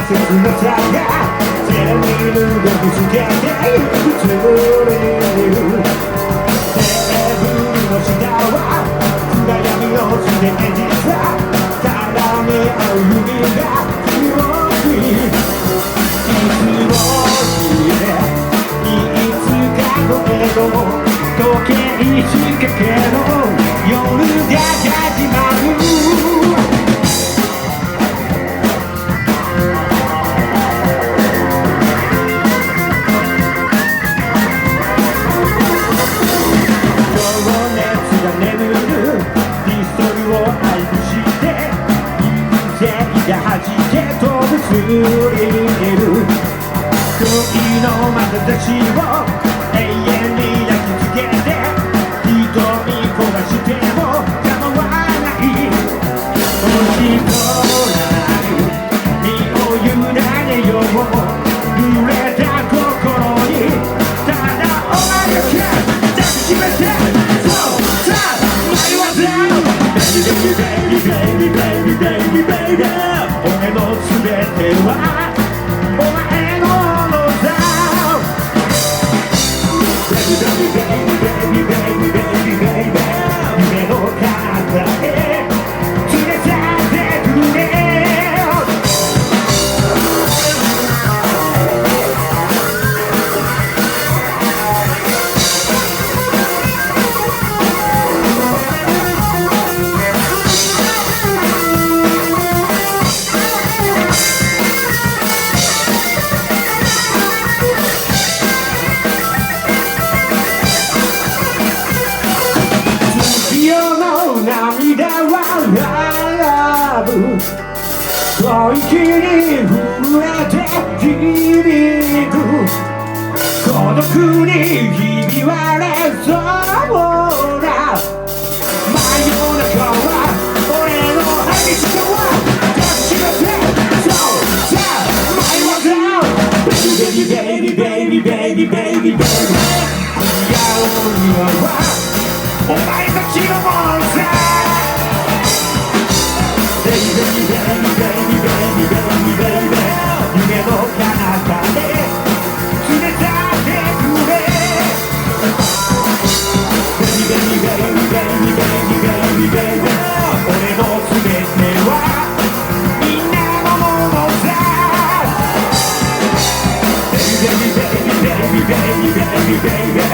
切なさが全部がぶつけてゆくつもりテーブルの下は暗闇を地で演じた絡め合う指が強くいつも消えいつかの笑顔時計仕掛けの夜が始まる弾け飛ぶスリル恋の眼差しを永遠に焼き付けて瞳焦がしても構わない閉じ込らない身を委ねよう濡れた心にただお前だけ抱きしめてそうさ迷わず Baby baby baby baby baby baby 俺の全てはお前のものだ Baby baby baby baby baby baby baby 夢の彼方へ連れ去ってくれ涙はラブ吐息に震えて響く孤独にひび割れそうな真夜中は俺の激しさは抱きしめてそうさ迷わず Baby baby baby baby baby baby いやお庭はお前たちのものさ Baby baby baby baby baby baby baby 夢の彼方で連れ去ってくれ Baby baby baby baby baby baby baby 俺の全てはみんなのものさ Baby baby baby baby baby baby baby